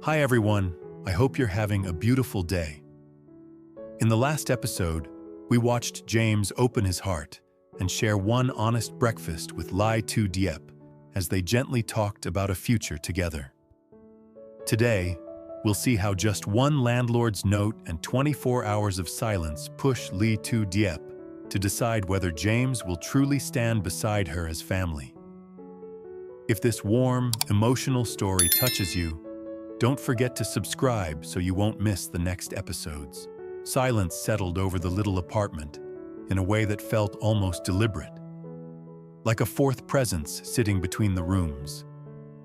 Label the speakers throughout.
Speaker 1: Hi everyone, I hope you're having a beautiful day. In the last episode, we watched James open his heart and share one honest breakfast with Diep as they gently talked about a future together. Today, we'll see how just one landlord's note and 24 hours of silence push Diep to decide whether James will truly stand beside her as family. If this warm, emotional story touches you, don't forget to subscribe so you won't miss the next episodes. Silence settled over the little apartment in a way that felt almost deliberate, like a fourth presence sitting between the rooms.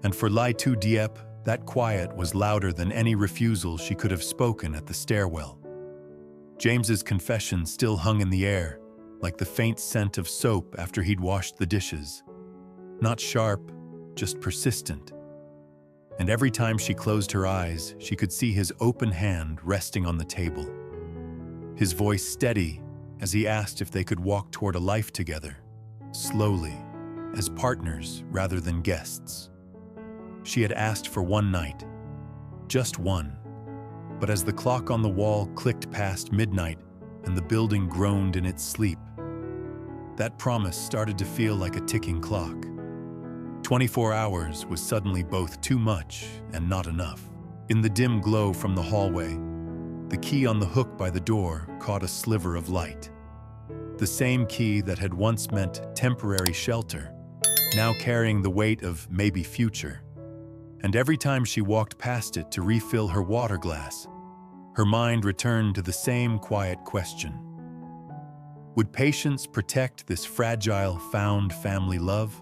Speaker 1: And for Diep, that quiet was louder than any refusal she could have spoken at the stairwell. James's confession still hung in the air, like the faint scent of soap after he'd washed the dishes. Not sharp, just persistent. And every time she closed her eyes, she could see his open hand resting on the table. His voice steady as he asked if they could walk toward a life together, slowly, as partners rather than guests. She had asked for one night, just one. But as the clock on the wall clicked past midnight and the building groaned in its sleep, that promise started to feel like a ticking clock. 24 hours was suddenly both too much and not enough. In the dim glow from the hallway, the key on the hook by the door caught a sliver of light. The same key that had once meant temporary shelter, now carrying the weight of maybe future. And every time she walked past it to refill her water glass, her mind returned to the same quiet question. Would patience protect this fragile found family love?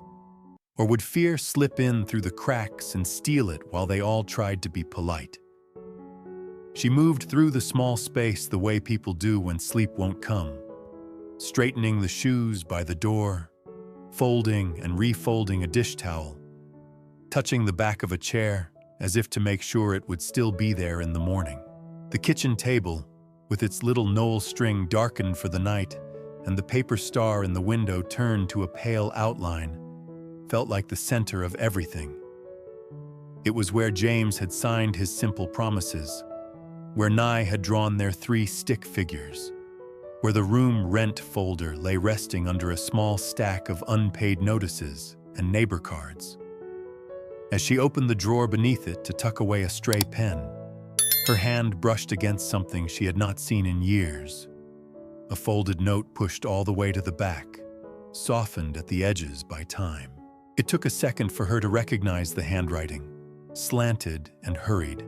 Speaker 1: Or would fear slip in through the cracks and steal it while they all tried to be polite? She moved through the small space the way people do when sleep won't come, straightening the shoes by the door, folding and refolding a dish towel, touching the back of a chair as if to make sure it would still be there in the morning. The kitchen table, with its little knoll string darkened for the night and the paper star in the window turned to a pale outline, felt like the center of everything. It was where James had signed his simple promises, where Nye had drawn their 3 stick figures, where the room rent folder lay resting under a small stack of unpaid notices and neighbor cards. As she opened the drawer beneath it to tuck away a stray pen, her hand brushed against something she had not seen in years. A folded note pushed all the way to the back, softened at the edges by time. It took a second for her to recognize the handwriting, slanted and hurried.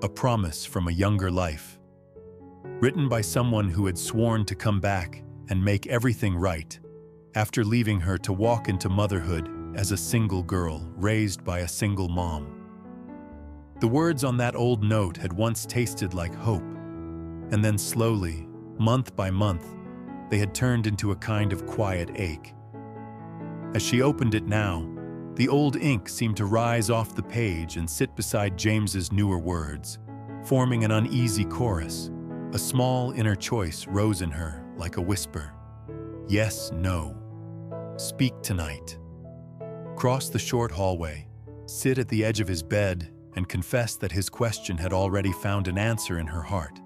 Speaker 1: A promise from a younger life, written by someone who had sworn to come back and make everything right after leaving her to walk into motherhood as a single girl raised by a single mom. The words on that old note had once tasted like hope, and then slowly, month by month, they had turned into a kind of quiet ache. As she opened it now, the old ink seemed to rise off the page and sit beside James's newer words, forming an uneasy chorus. A small inner choice rose in her like a whisper. Yes, no. Speak tonight. Cross the short hallway, sit at the edge of his bed, and confess that his question had already found an answer in her heart.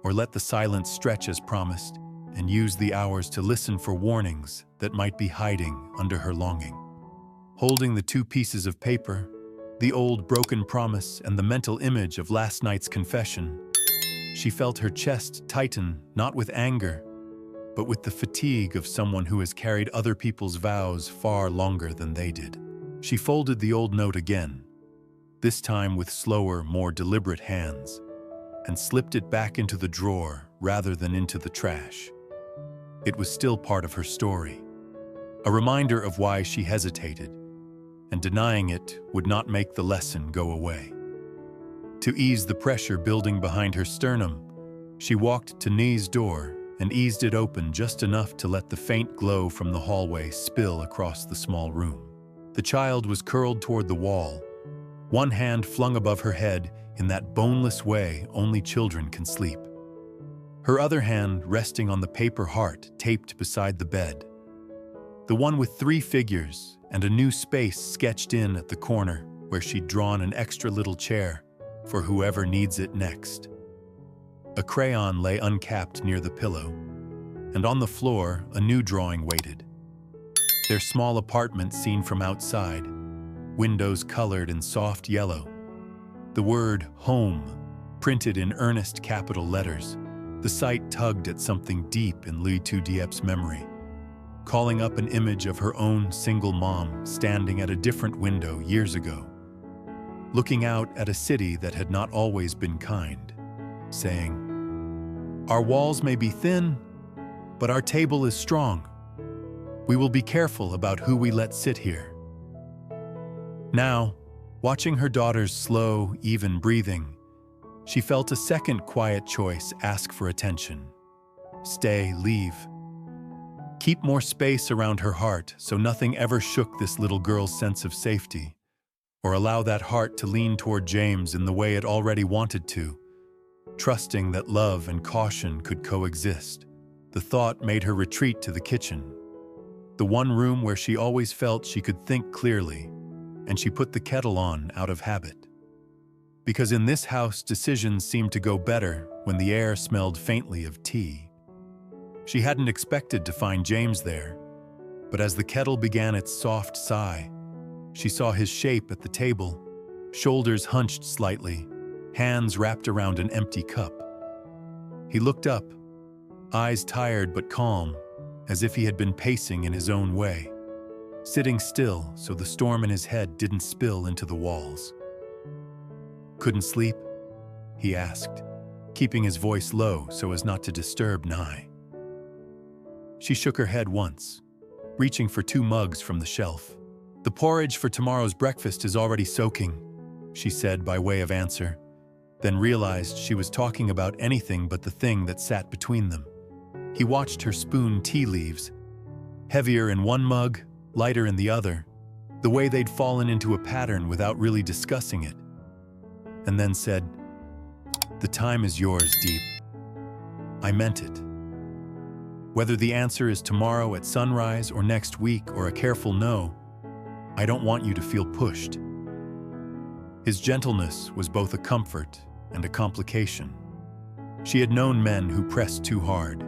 Speaker 1: Or let the silence stretch as promised, and use the hours to listen for warnings that might be hiding under her longing. Holding the 2 pieces of paper, the old broken promise and the mental image of last night's confession, she felt her chest tighten not with anger, but with the fatigue of someone who has carried other people's vows far longer than they did. She folded the old note again, this time with slower, more deliberate hands, and slipped it back into the drawer rather than into the trash. It was still part of her story, a reminder of why she hesitated, and denying it would not make the lesson go away. To ease the pressure building behind her sternum, she walked to Nie's door and eased it open just enough to let the faint glow from the hallway spill across the small room. The child was curled toward the wall, one hand flung above her head in that boneless way only children can sleep. Her other hand resting on the paper heart taped beside the bed. The one with 3 figures and a new space sketched in at the corner where she'd drawn an extra little chair for whoever needs it next. A crayon lay uncapped near the pillow, and on the floor, a new drawing waited. Their small apartment seen from outside, windows colored in soft yellow. The word home printed in earnest capital letters. The sight tugged at something deep in Diep's memory, calling up an image of her own single mom standing at a different window years ago, looking out at a city that had not always been kind, saying, "Our walls may be thin, but our table is strong. We will be careful about who we let sit here." Now, watching her daughter's slow, even breathing, she felt a second quiet choice ask for attention. Stay, leave. Keep more space around her heart so nothing ever shook this little girl's sense of safety, or allow that heart to lean toward James in the way it already wanted to, trusting that love and caution could coexist. The thought made her retreat to the kitchen, the one room where she always felt she could think clearly, and she put the kettle on out of habit. Because in this house, decisions seemed to go better when the air smelled faintly of tea. She hadn't expected to find James there, but as the kettle began its soft sigh, she saw his shape at the table, shoulders hunched slightly, hands wrapped around an empty cup. He looked up, eyes tired but calm, as if he had been pacing in his own way, sitting still so the storm in his head didn't spill into the walls. "Couldn't sleep?" he asked, keeping his voice low so as not to disturb Nye. She shook her head once, reaching for 2 mugs from the shelf. "The porridge for tomorrow's breakfast is already soaking," she said by way of answer, then realized she was talking about anything but the thing that sat between them. He watched her spoon tea leaves, heavier in one mug, lighter in the other, the way they'd fallen into a pattern without really discussing it, and then said, "The time is yours, Diep. I meant it. Whether the answer is tomorrow at sunrise or next week or a careful no, I don't want you to feel pushed." His gentleness was both a comfort and a complication. She had known men who pressed too hard,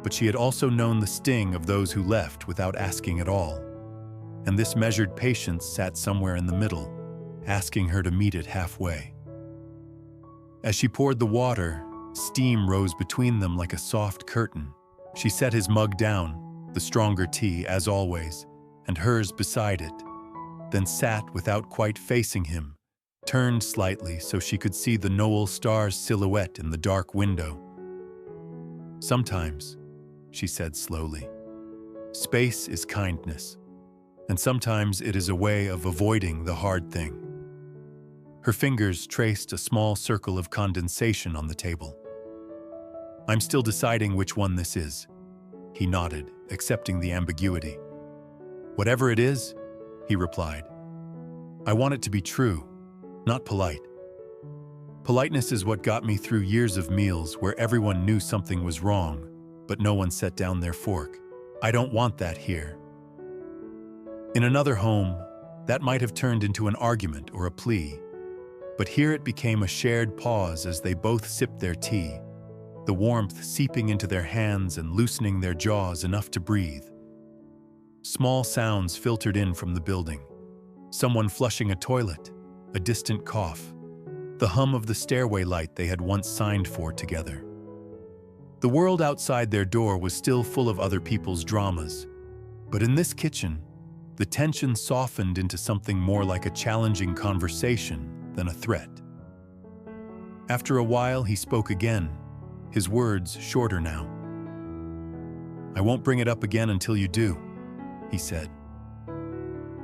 Speaker 1: but she had also known the sting of those who left without asking at all, and this measured patience sat somewhere in the middle, asking her to meet it halfway. As she poured the water, steam rose between them like a soft curtain. She set his mug down, the stronger tea as always, and hers beside it, then sat without quite facing him, turned slightly so she could see the Noel star's silhouette in the dark window. "Sometimes," she said slowly, "space is kindness, and sometimes it is a way of avoiding the hard thing." Her fingers traced a small circle of condensation on the table. "I'm still deciding which one this is," he nodded, accepting the ambiguity. "Whatever it is," he replied, "I want it to be true, not polite. Politeness is what got me through years of meals where everyone knew something was wrong, but no one set down their fork. I don't want that here." In another home, that might have turned into an argument or a plea, but here it became a shared pause as they both sipped their tea, the warmth seeping into their hands and loosening their jaws enough to breathe. Small sounds filtered in from the building. Someone flushing a toilet, a distant cough, the hum of the stairway light they had once signed for together. The world outside their door was still full of other people's dramas, but in this kitchen, the tension softened into something more like a challenging conversation than a threat. After a while, he spoke again, his words shorter now. "I won't bring it up again until you do," he said.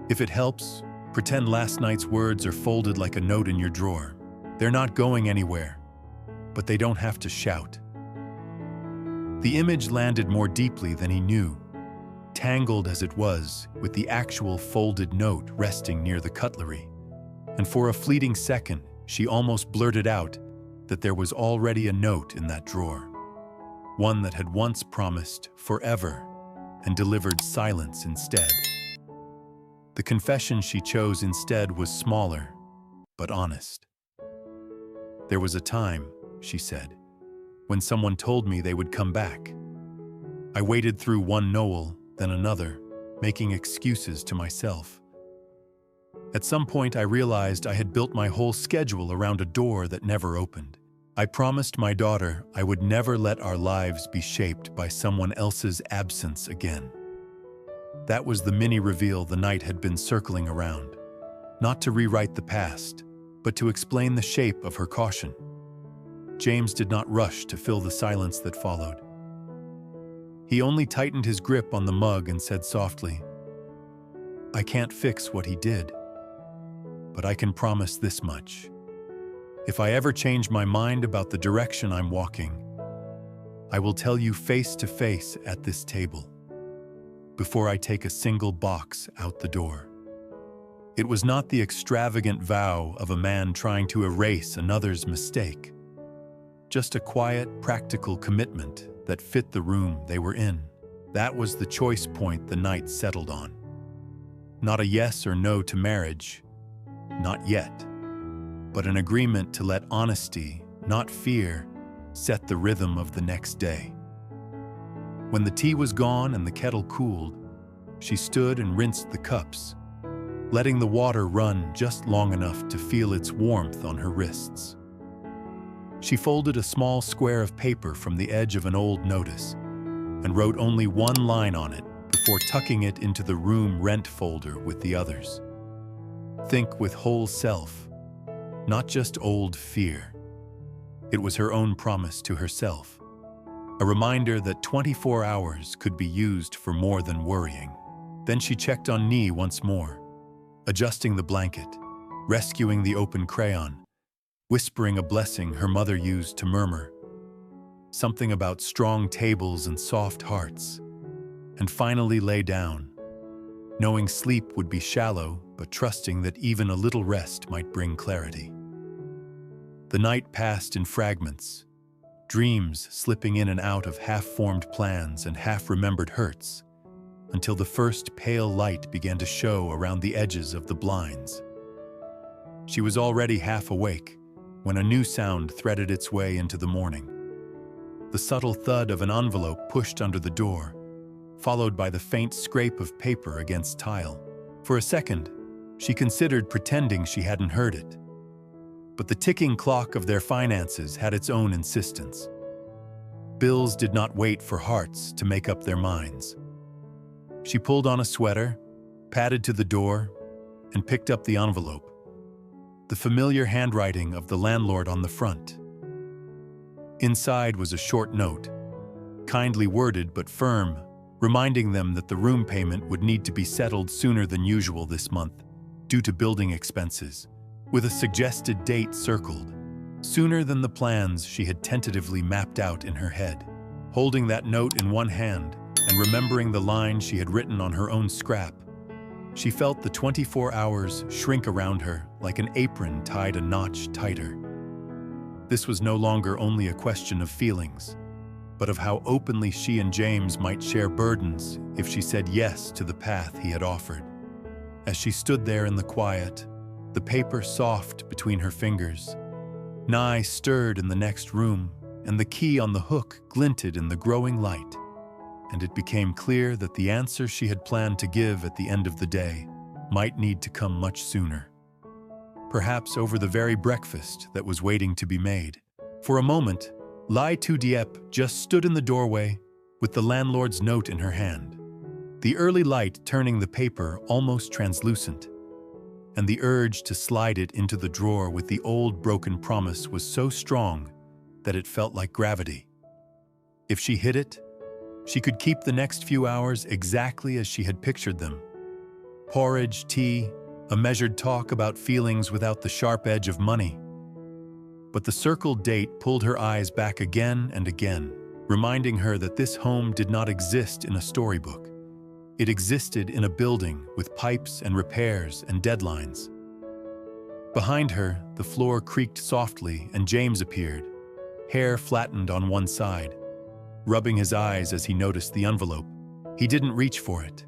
Speaker 1: "If it helps, pretend last night's words are folded like a note in your drawer. They're not going anywhere, but they don't have to shout." The image landed more deeply than he knew, tangled as it was with the actual folded note resting near the cutlery, and for a fleeting second, she almost blurted out that there was already a note in that drawer, one that had once promised forever and delivered silence instead. The confession she chose instead was smaller, but honest. "There was a time," she said, "when someone told me they would come back. I waited through one Noel, then another, making excuses to myself. At some point I realized I had built my whole schedule around a door that never opened. I promised my daughter I would never let our lives be shaped by someone else's absence again." That was the mini-reveal the night had been circling around, not to rewrite the past, but to explain the shape of her caution. James did not rush to fill the silence that followed. He only tightened his grip on the mug and said softly, "I can't fix what he did, but I can promise this much. If I ever change my mind about the direction I'm walking, I will tell you face to face at this table, before I take a single box out the door." It was not the extravagant vow of a man trying to erase another's mistake, just a quiet, practical commitment that fit the room they were in. That was the choice point the night settled on. Not a yes or no to marriage, not yet, but an agreement to let honesty, not fear, set the rhythm of the next day. When the tea was gone and the kettle cooled, she stood and rinsed the cups, letting the water run just long enough to feel its warmth on her wrists. She folded a small square of paper from the edge of an old notice and wrote only one line on it before tucking it into the room rent folder with the others. Think with whole self, not just old fear. It was her own promise to herself, a reminder that 24 hours could be used for more than worrying. Then she checked on Nee once more, adjusting the blanket, rescuing the open crayon, whispering a blessing her mother used to murmur, something about strong tables and soft hearts, and finally lay down, knowing sleep would be shallow, but trusting that even a little rest might bring clarity. The night passed in fragments, dreams slipping in and out of half-formed plans and half-remembered hurts, until the first pale light began to show around the edges of the blinds. She was already half awake when a new sound threaded its way into the morning. The subtle thud of an envelope pushed under the door, followed by the faint scrape of paper against tile. For a second, she considered pretending she hadn't heard it. But the ticking clock of their finances had its own insistence. Bills did not wait for hearts to make up their minds. She pulled on a sweater, padded to the door, and picked up the envelope, the familiar handwriting of the landlord on the front. Inside was a short note, kindly worded but firm, reminding them that the room payment would need to be settled sooner than usual this month, due to building expenses, with a suggested date circled, sooner than the plans she had tentatively mapped out in her head. Holding that note in one hand and remembering the lines she had written on her own scrap, she felt the 24 hours shrink around her like an apron tied a notch tighter. This was no longer only a question of feelings, but of how openly she and James might share burdens if she said yes to the path he had offered. As she stood there in the quiet, the paper soft between her fingers, Nye stirred in the next room, and the key on the hook glinted in the growing light, and it became clear that the answer she had planned to give at the end of the day might need to come much sooner. Perhaps over the very breakfast that was waiting to be made. For a moment, Diep just stood in the doorway with the landlord's note in her hand, the early light turning the paper almost translucent, and the urge to slide it into the drawer with the old broken promise was so strong that it felt like gravity. If she hid it, she could keep the next few hours exactly as she had pictured them. Porridge, tea, a measured talk about feelings without the sharp edge of money. But the circled date pulled her eyes back again and again, reminding her that this home did not exist in a storybook. It existed in a building with pipes and repairs and deadlines. Behind her, the floor creaked softly and James appeared, hair flattened on one side, rubbing his eyes as he noticed the envelope. He didn't reach for it.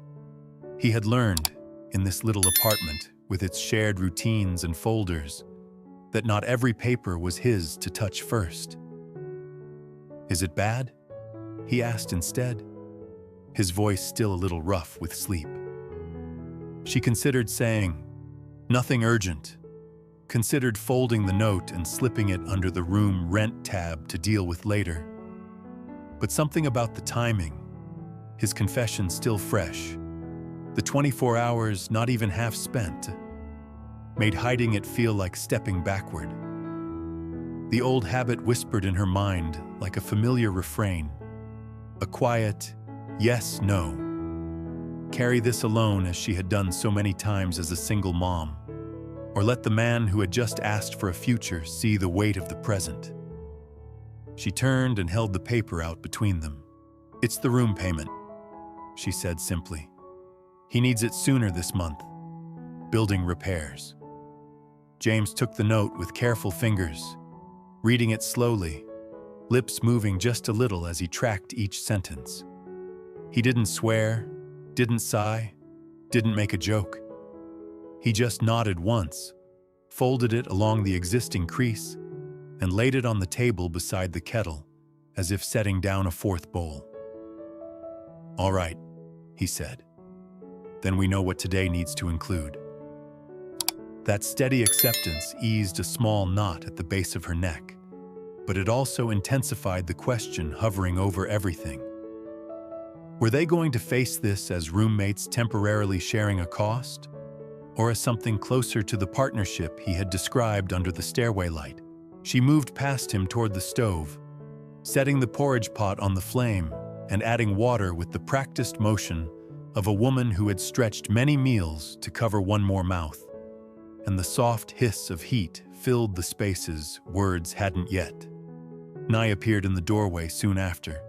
Speaker 1: He had learned, in this little apartment with its shared routines and folders, that not every paper was his to touch first. "Is it bad?" he asked instead, his voice still a little rough with sleep. She considered saying, "Nothing urgent," considered folding the note and slipping it under the room rent tab to deal with later. But something about the timing, his confession still fresh, the 24 hours not even half spent, made hiding it feel like stepping backward. The old habit whispered in her mind like a familiar refrain, a quiet, yes, no. Carry this alone as she had done so many times as a single mom, or let the man who had just asked for a future see the weight of the present. She turned and held the paper out between them. "It's the room payment," she said simply. "He needs it sooner this month. Building repairs." James took the note with careful fingers, reading it slowly, lips moving just a little as he tracked each sentence. He didn't swear, didn't sigh, didn't make a joke. He just nodded once, folded it along the existing crease, and laid it on the table beside the kettle, as if setting down a fourth bowl. "All right," he said. "Then we know what today needs to include." That steady acceptance eased a small knot at the base of her neck, but it also intensified the question hovering over everything. Were they going to face this as roommates temporarily sharing a cost, or as something closer to the partnership he had described under the stairway light? She moved past him toward the stove, setting the porridge pot on the flame and adding water with the practiced motion of a woman who had stretched many meals to cover one more mouth, and the soft hiss of heat filled the spaces words hadn't yet. Nye appeared in the doorway soon after,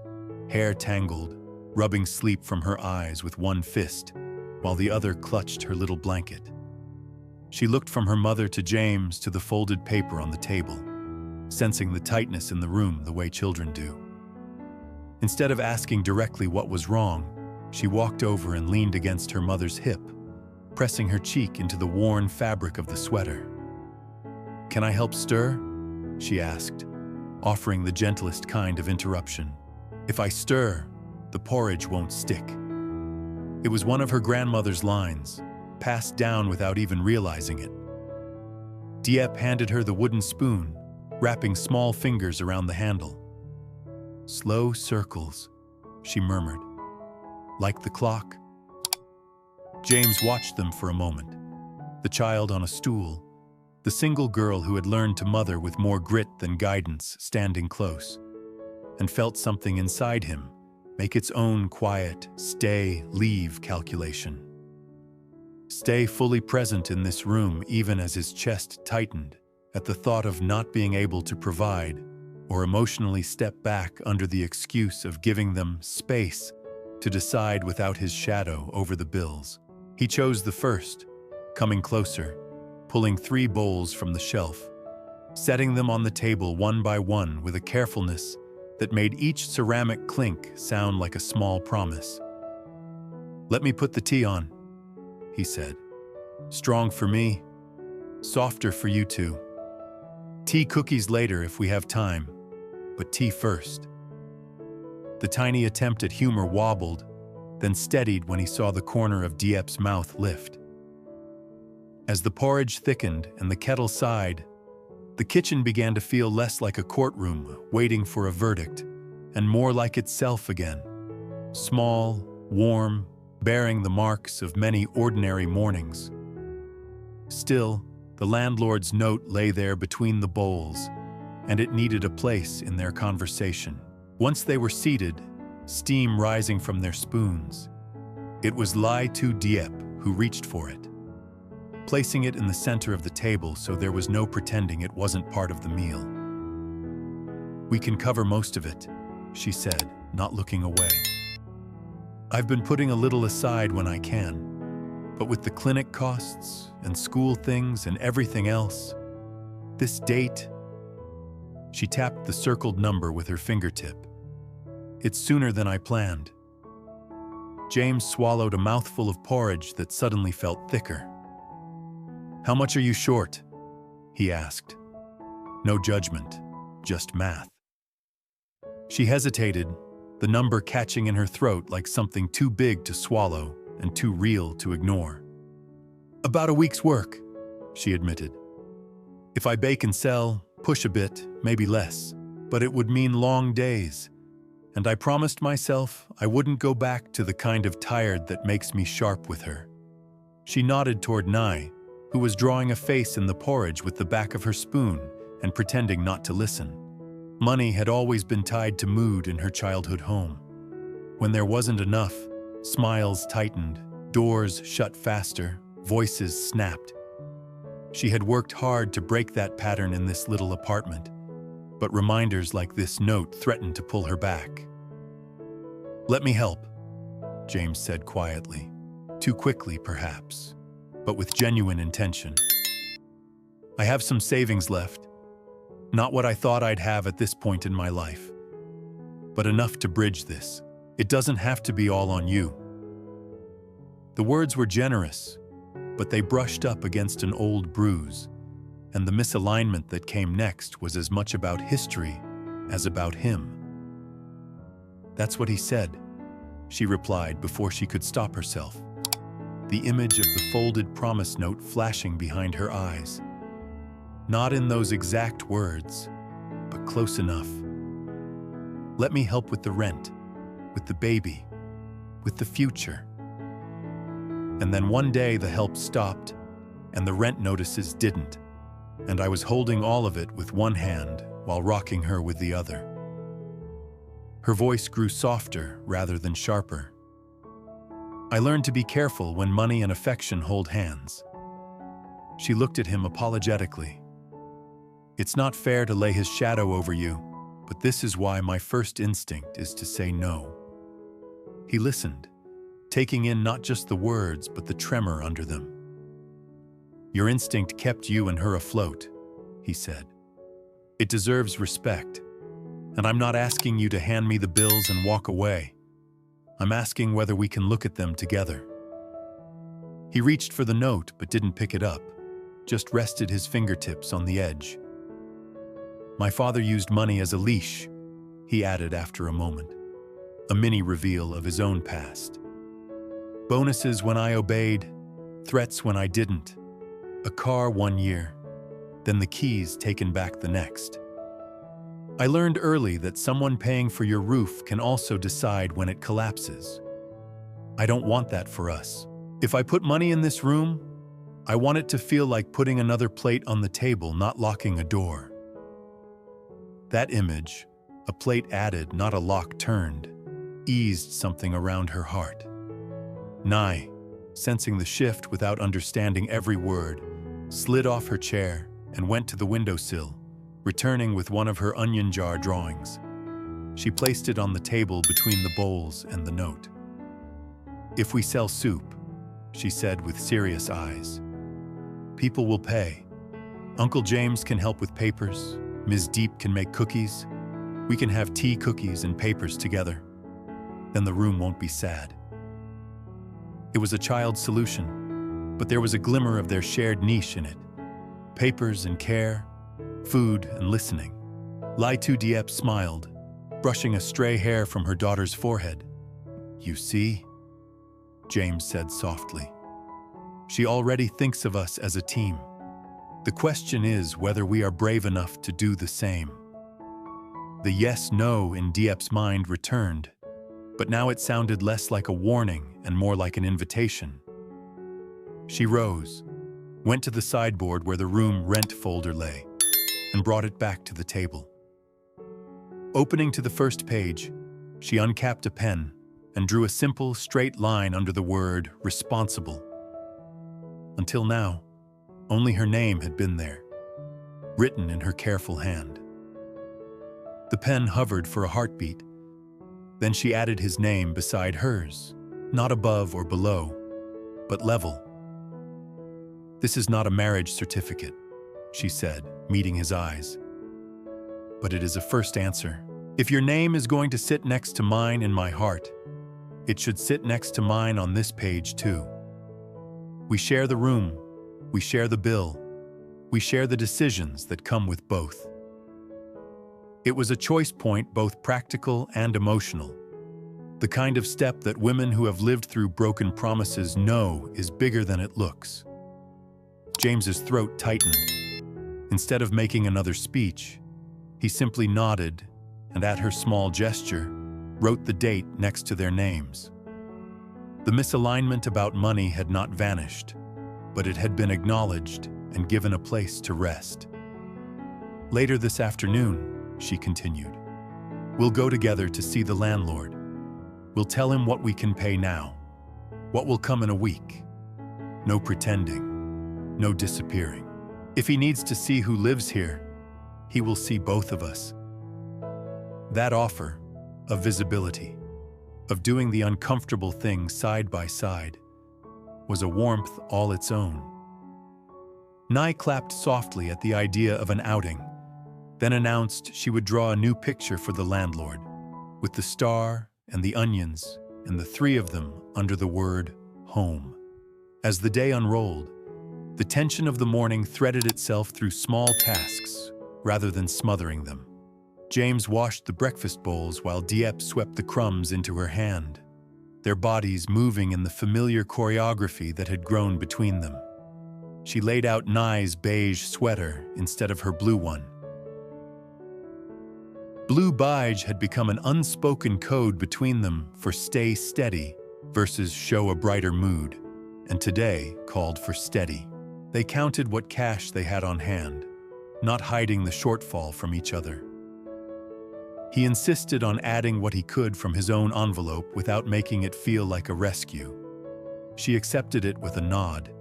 Speaker 1: hair tangled, rubbing sleep from her eyes with one fist, while the other clutched her little blanket. She looked from her mother to James to the folded paper on the table, sensing the tightness in the room the way children do. Instead of asking directly what was wrong, she walked over and leaned against her mother's hip, pressing her cheek into the worn fabric of the sweater. "Can I help stir?" she asked, offering the gentlest kind of interruption. "If I stir, the porridge won't stick." It was one of her grandmother's lines, passed down without even realizing it. Diep handed her the wooden spoon, wrapping small fingers around the handle. "Slow circles," she murmured. "Like the clock?" James watched them for a moment, the child on a stool, the single girl who had learned to mother with more grit than guidance standing close, and felt something inside him make its own quiet stay-leave calculation. Stay fully present in this room even as his chest tightened at the thought of not being able to provide, or emotionally step back under the excuse of giving them space to decide without his shadow over the bills. He chose the first, coming closer, pulling 3 bowls from the shelf, setting them on the table one by one with a carefulness that made each ceramic clink sound like a small promise. "Let me put the tea on," he said. "Strong for me, softer for you two. Tea cookies later if we have time, but tea first." The tiny attempt at humor wobbled, then steadied when he saw the corner of Diep's mouth lift. As the porridge thickened and the kettle sighed, the kitchen began to feel less like a courtroom waiting for a verdict, and more like itself again. Small, warm, bearing the marks of many ordinary mornings. Still, the landlord's note lay there between the bowls, and it needed a place in their conversation. Once they were seated, steam rising from their spoons, it was Diep who reached for it, placing it in the center of the table so there was no pretending it wasn't part of the meal. "We can cover most of it," she said, not looking away. "I've been putting a little aside when I can, but with the clinic costs and school things and everything else, this date..." She tapped the circled number with her fingertip. "It's sooner than I planned." James swallowed a mouthful of porridge that suddenly felt thicker. "How much are you short?" he asked. No judgment, just math. She hesitated, the number catching in her throat like something too big to swallow and too real to ignore. "About a week's work," she admitted. "If I bake and sell, push a bit, maybe less, but it would mean long days. And I promised myself I wouldn't go back to the kind of tired that makes me sharp with her." She nodded toward Nye, who was drawing a face in the porridge with the back of her spoon and pretending not to listen. Money had always been tied to mood in her childhood home. When there wasn't enough, smiles tightened, doors shut faster, voices snapped. She had worked hard to break that pattern in this little apartment, but reminders like this note threatened to pull her back. "Let me help," James said quietly. Too quickly, perhaps, but with genuine intention. "I have some savings left. Not what I thought I'd have at this point in my life, but enough to bridge this. It doesn't have to be all on you." The words were generous, but they brushed up against an old bruise, and the misalignment that came next was as much about history as about him. "That's what he said," she replied before she could stop herself, the image of the folded promise note flashing behind her eyes. Not in those exact words, but close enough. "Let me help with the rent, with the baby, with the future." And then one day the help stopped, and the rent notices didn't, and I was holding all of it with one hand while rocking her with the other. Her voice grew softer rather than sharper. "I learned to be careful when money and affection hold hands." She looked at him apologetically. "It's not fair to lay his shadow over you, but this is why my first instinct is to say no." He listened, taking in not just the words but the tremor under them. "Your instinct kept you and her afloat," he said. "It deserves respect, and I'm not asking you to hand me the bills and walk away. I'm asking whether we can look at them together." He reached for the note but didn't pick it up, just rested his fingertips on the edge. "My father used money as a leash," he added after a moment, a mini reveal of his own past. "Bonuses when I obeyed, threats when I didn't, a car one year, then the keys taken back the next. I learned early that someone paying for your roof can also decide when it collapses. I don't want that for us. If I put money in this room, I want it to feel like putting another plate on the table, not locking a door." That image, a plate added, not a lock turned, eased something around her heart. Nye, sensing the shift without understanding every word, slid off her chair and went to the windowsill, returning with one of her onion jar drawings. She placed it on the table between the bowls and the note. "If we sell soup," she said with serious eyes, "people will pay. Uncle James can help with papers. Ms. Diep can make cookies. We can have tea, cookies, and papers together. Then the room won't be sad." It was a child's solution, but there was a glimmer of their shared niche in it. Papers and care, food and listening. Diep smiled, brushing a stray hair from her daughter's forehead. "You see?" James said softly. "She already thinks of us as a team. The question is whether we are brave enough to do the same." The yes-no in Diep's mind returned, but now it sounded less like a warning and more like an invitation. She rose, went to the sideboard where the room rent folder lay, and brought it back to the table. Opening to the first page, she uncapped a pen and drew a simple, straight line under the word responsible. Until now, only her name had been there, written in her careful hand. The pen hovered for a heartbeat. Then she added his name beside hers, not above or below, but level. "This is not a marriage certificate," she said, meeting his eyes. "But it is a first answer. If your name is going to sit next to mine in my heart, It should sit next to mine on this page too. We share the room, we share the bill, we share the decisions that come with both. It was a choice point, both practical and emotional. The kind of step that women who have lived through broken promises know is bigger than it looks. James's throat tightened. Instead of making another speech, he simply nodded and, at her small gesture, wrote the date next to their names. The misalignment about money had not vanished, but it had been acknowledged and given a place to rest. Later this afternoon, she continued, we'll go together to see the landlord. We'll tell him what we can pay now, what will come in a week. No pretending, no disappearing. If he needs to see who lives here, he will see both of us. That offer of visibility, of doing the uncomfortable thing side by side, was a warmth all its own. Nye clapped softly at the idea of an outing, then announced she would draw a new picture for the landlord, with the star and the onions and the three of them under the word home. As the day unrolled, the tension of the morning threaded itself through small tasks rather than smothering them. James washed the breakfast bowls while Diep swept the crumbs into her hand, their bodies moving in the familiar choreography that had grown between them. She laid out Nye's beige sweater instead of her blue one. Blue beige had become an unspoken code between them for stay steady versus show a brighter mood, and today called for steady. They counted what cash they had on hand, not hiding the shortfall from each other. He insisted on adding what he could from his own envelope without making it feel like a rescue. She accepted it with a nod,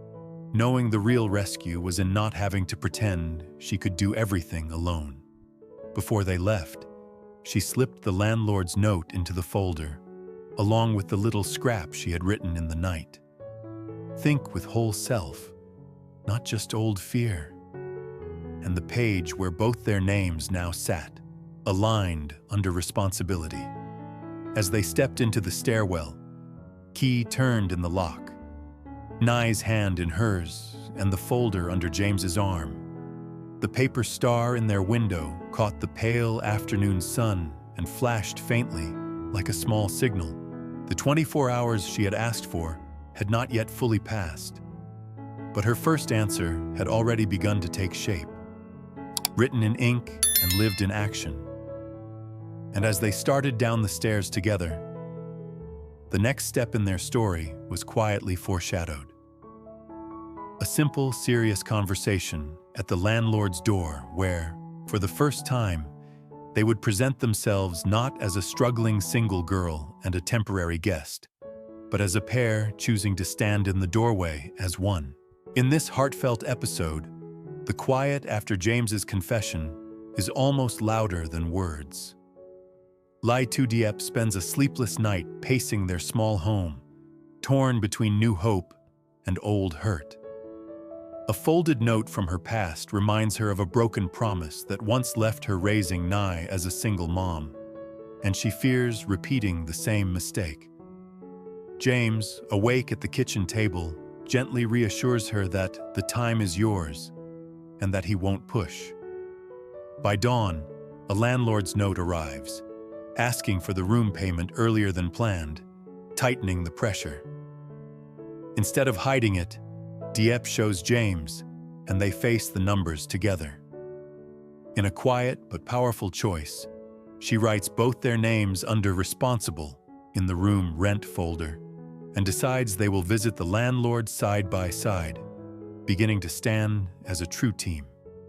Speaker 1: knowing the real rescue was in not having to pretend she could do everything alone. Before they left, she slipped the landlord's note into the folder, along with the little scrap she had written in the night. Think with whole self, not just old fear. And the page where both their names now sat, aligned under responsibility. As they stepped into the stairwell, key turned in the lock, Nye's hand in hers and the folder under James's arm. The paper star in their window caught the pale afternoon sun and flashed faintly, like a small signal. The 24 hours she had asked for had not yet fully passed, but her first answer had already begun to take shape, written in ink and lived in action. And as they started down the stairs together, the next step in their story was quietly foreshadowed. A simple, serious conversation at the landlord's door where, for the first time, they would present themselves not as a struggling single girl and a temporary guest, but as a pair choosing to stand in the doorway as one. In this heartfelt episode, the quiet after James's confession is almost louder than words. Diep spends a sleepless night pacing their small home, torn between new hope and old hurt. A folded note from her past reminds her of a broken promise that once left her raising Nye as a single mom, and she fears repeating the same mistake. James, awake at the kitchen table, gently reassures her that the time is yours and that he won't push. By dawn, a landlord's note arrives, asking for the room payment earlier than planned, tightening the pressure. Instead of hiding it, Diep shows James, and they face the numbers together. In a quiet but powerful choice, she writes both their names under responsible in the room rent folder and decides they will visit the landlord side by side, beginning to stand as a true team.